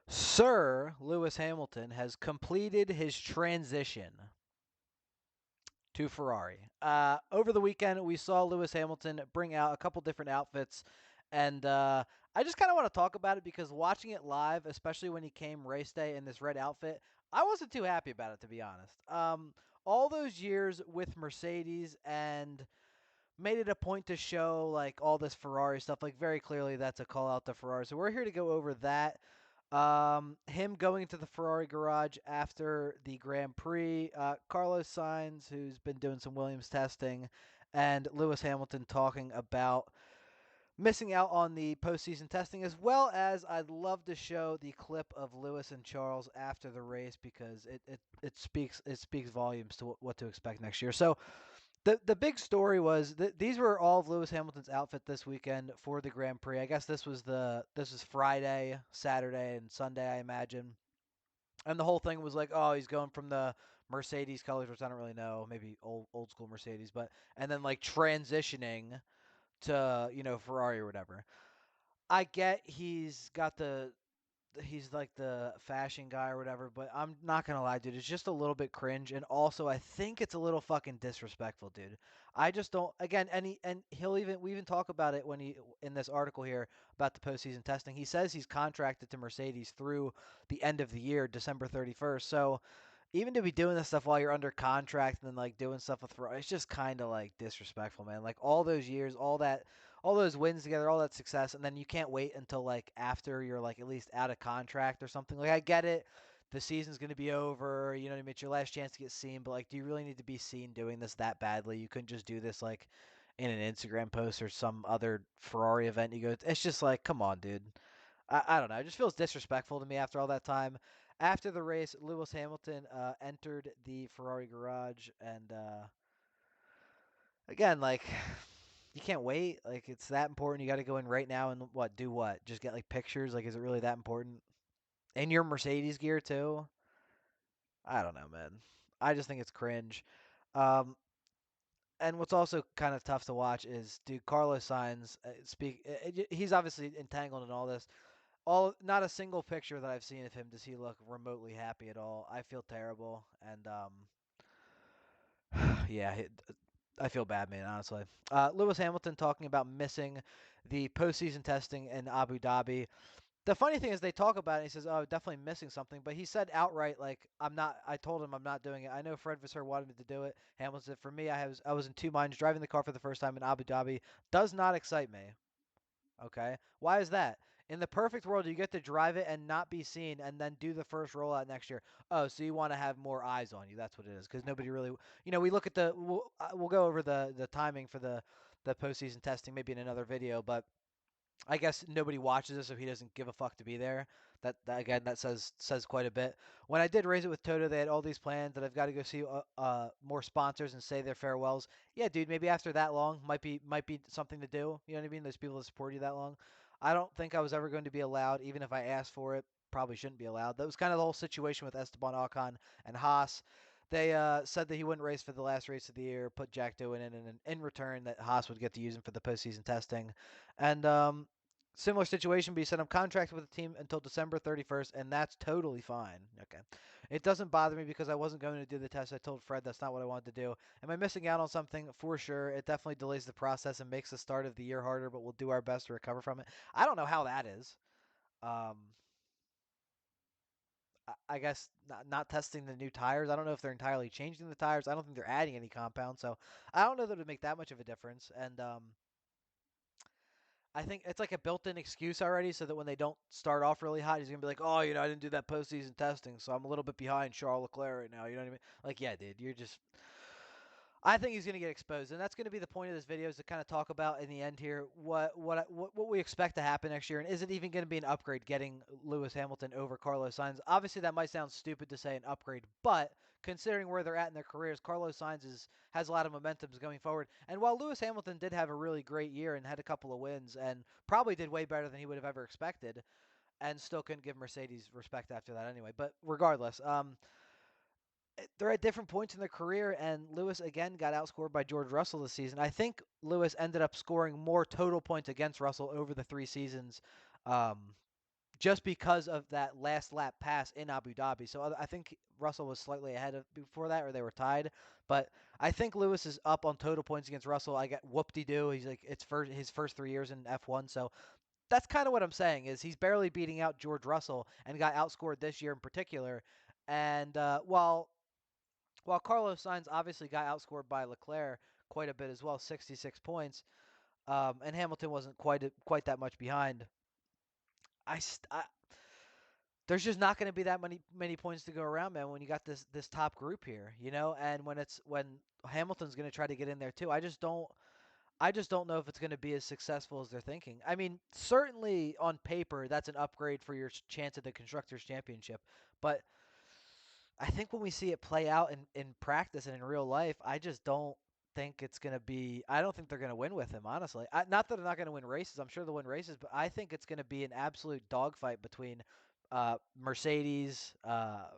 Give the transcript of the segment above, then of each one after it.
Sir Lewis Hamilton has completed his transition to Ferrari. Over the weekend, we saw Lewis Hamilton bring out a couple different outfits, and I just kind of want to talk about it because watching it live, especially when he came race day in this red outfit, I wasn't too happy about it, to be honest. All those years with Mercedes and made it a point to show like all this Ferrari stuff, like very clearly that's a call out to Ferrari. So we're here to go over that. Him going to the Ferrari garage after the Grand Prix, Carlos Sainz, who's been doing some Williams testing, and Lewis Hamilton talking about missing out on the postseason testing, as well as I'd love to show the clip of Lewis and Charles after the race because it speaks volumes to what to expect next year. So the big story was that these were all of Lewis Hamilton's outfit this weekend for the Grand Prix. I guess this was Friday, Saturday, and Sunday, I imagine. And the whole thing was like, oh, he's going from the Mercedes colors, which I don't really know, maybe old school Mercedes, but and then like transitioning to Ferrari or whatever. I get he's like the fashion guy or whatever, but I'm not gonna lie, dude. It's just a little bit cringe, and also I think it's a little fucking disrespectful, dude. I just don't. Again, and we even talk about it when he in this article here about the postseason testing. He says he's contracted to Mercedes through the end of the year, December 31st. So even to be doing this stuff while you're under contract and then like doing stuff with Ferrari, it's just kind of like disrespectful, man. Like all those years, all those wins together, all that success, and then you can't wait until like after you're like at least out of contract or something. Like I get it, the season's gonna be over, you know what I mean? It's your last chance to get seen, but like, do you really need to be seen doing this that badly? You couldn't just do this like in an Instagram post or some other Ferrari event. You go, it's just like, come on, dude. I don't know. It just feels disrespectful to me after all that time. After the race, Lewis Hamilton entered the Ferrari garage, and again, like you can't wait. Like it's that important. You got to go in right now and do what? Just get like pictures. Like, is it really that important? And your Mercedes gear too. I don't know, man. I just think it's cringe. Um, and what's also kind of tough to watch is, dude, Carlos Sainz speak. He's obviously entangled in all this. Not a single picture that I've seen of him does he look remotely happy at all. I feel terrible, and yeah, I feel bad, man. Honestly, Lewis Hamilton talking about missing the postseason testing in Abu Dhabi. The funny thing is, they talk about it. And he says, "Oh, definitely missing something," but he said outright, like, "I'm not." I told him I'm not doing it. I know Fred Vasseur wanted me to do it. Hamilton said, "For me, I was in two minds. Driving the car for the first time in Abu Dhabi does not excite me." Okay. Why is that? In the perfect world, you get to drive it and not be seen and then do the first rollout next year. Oh, so you want to have more eyes on you. That's what it is. Because nobody really, we look at we'll go over the timing for the postseason testing maybe in another video, but I guess nobody watches it, so he doesn't give a fuck to be there. That again, that says quite a bit. When I did raise it with Toto, they had all these plans that I've got to go see more sponsors and say their farewells. Yeah, dude, maybe after that long might be something to do. You know what I mean? There's people that support you that long. I don't think I was ever going to be allowed, even if I asked for it. Probably shouldn't be allowed. That was kind of the whole situation with Esteban Ocon and Haas. They said that he wouldn't race for the last race of the year, put Jack Doohan in, and in return that Haas would get to use him for the postseason testing. And similar situation, but he said I'm contracted with the team until December 31st, and that's totally fine. Okay. It doesn't bother me because I wasn't going to do the test. I told Fred that's not what I wanted to do. Am I missing out on something? For sure. It definitely delays the process and makes the start of the year harder, but we'll do our best to recover from it. I don't know how that is. Um, I guess not testing the new tires. I don't know if they're entirely changing the tires. I don't think they're adding any compound, so I don't know that it would make that much of a difference. And I think it's like a built-in excuse already, so that when they don't start off really hot, he's gonna be like, "Oh, I didn't do that postseason testing, so I'm a little bit behind Charles Leclerc right now." You know what I mean? Like, yeah, dude, you're just. I think he's going to get exposed, and that's going to be the point of this video is to kind of talk about in the end here what we expect to happen next year, and is it even going to be an upgrade getting Lewis Hamilton over Carlos Sainz? Obviously, that might sound stupid to say an upgrade, but considering where they're at in their careers, Carlos Sainz has a lot of momentum going forward. And while Lewis Hamilton did have a really great year and had a couple of wins, and probably did way better than he would have ever expected, and still couldn't give Mercedes respect after that anyway. But regardless, they're at different points in their career, and Lewis again got outscored by George Russell this season. I think Lewis ended up scoring more total points against Russell over the 3 seasons um, just because of that last lap pass in Abu Dhabi. So I think Russell was slightly ahead of before that, or they were tied. But I think Lewis is up on total points against Russell. I got whoop-de-doo. He's like it's his first 3 years in F1. So that's kind of what I'm saying is he's barely beating out George Russell and got outscored this year in particular. And while Carlos Sainz obviously got outscored by Leclerc quite a bit as well, 66 points, and Hamilton wasn't quite that much behind. I there's just not going to be that many points to go around, man. When you got this top group here, and when Hamilton's going to try to get in there too, I just don't know if it's going to be as successful as they're thinking. I mean, certainly on paper, that's an upgrade for your chance at the Constructors Championship, but I think when we see it play out in practice and in real life, I just don't think it's going to be. I don't think they're going to win with him, honestly. Not that they're not going to win races. I'm sure they'll win races, but I think it's going to be an absolute dogfight between Mercedes,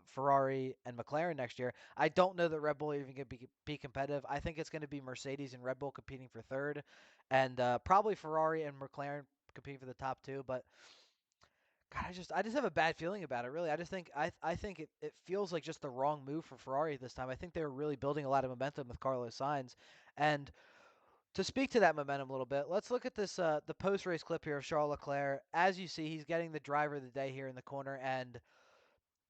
Ferrari, and McLaren next year. I don't know that Red Bull are even going to be competitive. I think it's going to be Mercedes and Red Bull competing for third, and probably Ferrari and McLaren competing for the top two. But God, I just have a bad feeling about it. Really, I think it feels like just the wrong move for Ferrari this time. I think they were really building a lot of momentum with Carlos Sainz, and to speak to that momentum a little bit, let's look at this the post race clip here of Charles Leclerc. As you see, he's getting the driver of the day here in the corner, and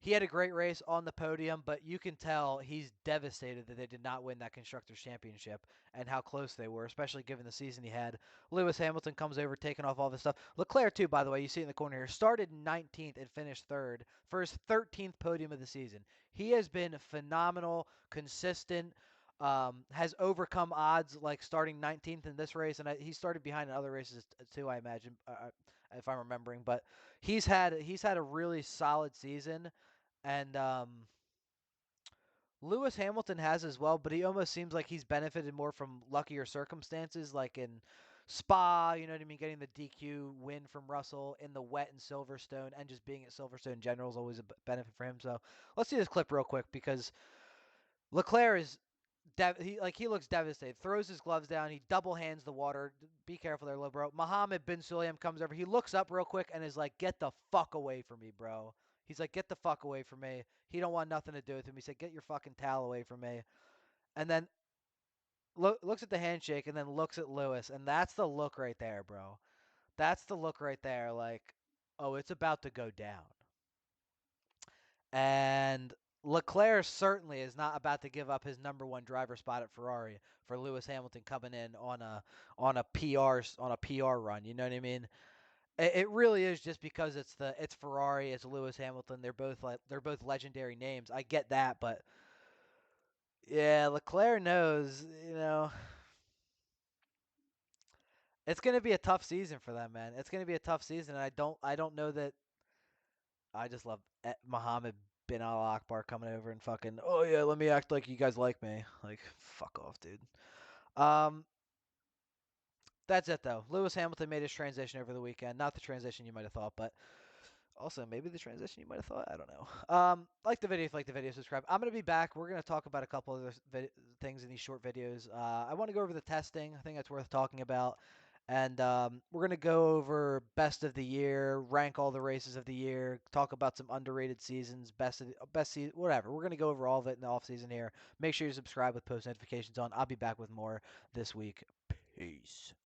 he had a great race on the podium, but you can tell he's devastated that they did not win that Constructors Championship and how close they were, especially given the season he had. Lewis Hamilton comes over, taking off all this stuff. Leclerc, too, by the way, you see in the corner here, started 19th and finished third for his 13th podium of the season. He has been phenomenal, consistent, has overcome odds like starting 19th in this race, and he started behind in other races too, I imagine, if I'm remembering. But he's had a really solid season. And Lewis Hamilton has as well, but he almost seems like he's benefited more from luckier circumstances, like in Spa, you know what I mean, getting the DQ win from Russell in the wet in Silverstone, and just being at Silverstone in general is always a benefit for him. So let's see this clip real quick because Leclerc is he looks devastated. Throws his gloves down. He double hands the water. Be careful there, little bro. Mohammed bin Sulayem comes over. He looks up real quick and is like, "Get the fuck away from me, bro." He's like, "Get the fuck away from me." He don't want nothing to do with him. He said, "Get your fucking towel away from me." And then looks at the handshake and then looks at Lewis, and that's the look right there, bro. That's the look right there. Like, oh, it's about to go down. And Leclerc certainly is not about to give up his number one driver spot at Ferrari for Lewis Hamilton coming in on a PR run. You know what I mean? It really is just because it's Ferrari, it's Lewis Hamilton. They're both legendary names. I get that, but yeah, Leclerc knows. It's going to be a tough season for them, man. It's going to be a tough season, and I don't know that. I just love Muhammad bin Al Akbar coming over and fucking, oh yeah, let me act like you guys like me. Like, fuck off, dude. Um, that's it though. Lewis Hamilton made his transition over the weekend. Not the transition you might have thought, but also maybe the transition you might have thought. I don't know. Like the video, if you like the video, subscribe. I'm gonna be back. We're gonna talk about a couple other things in these short videos. I want to go over the testing. I think that's worth talking about. And we're going to go over best of the year, rank all the races of the year, talk about some underrated seasons, best season, whatever. We're going to go over all of it in the off season here. Make sure you subscribe with post notifications on. I'll be back with more this week. Peace.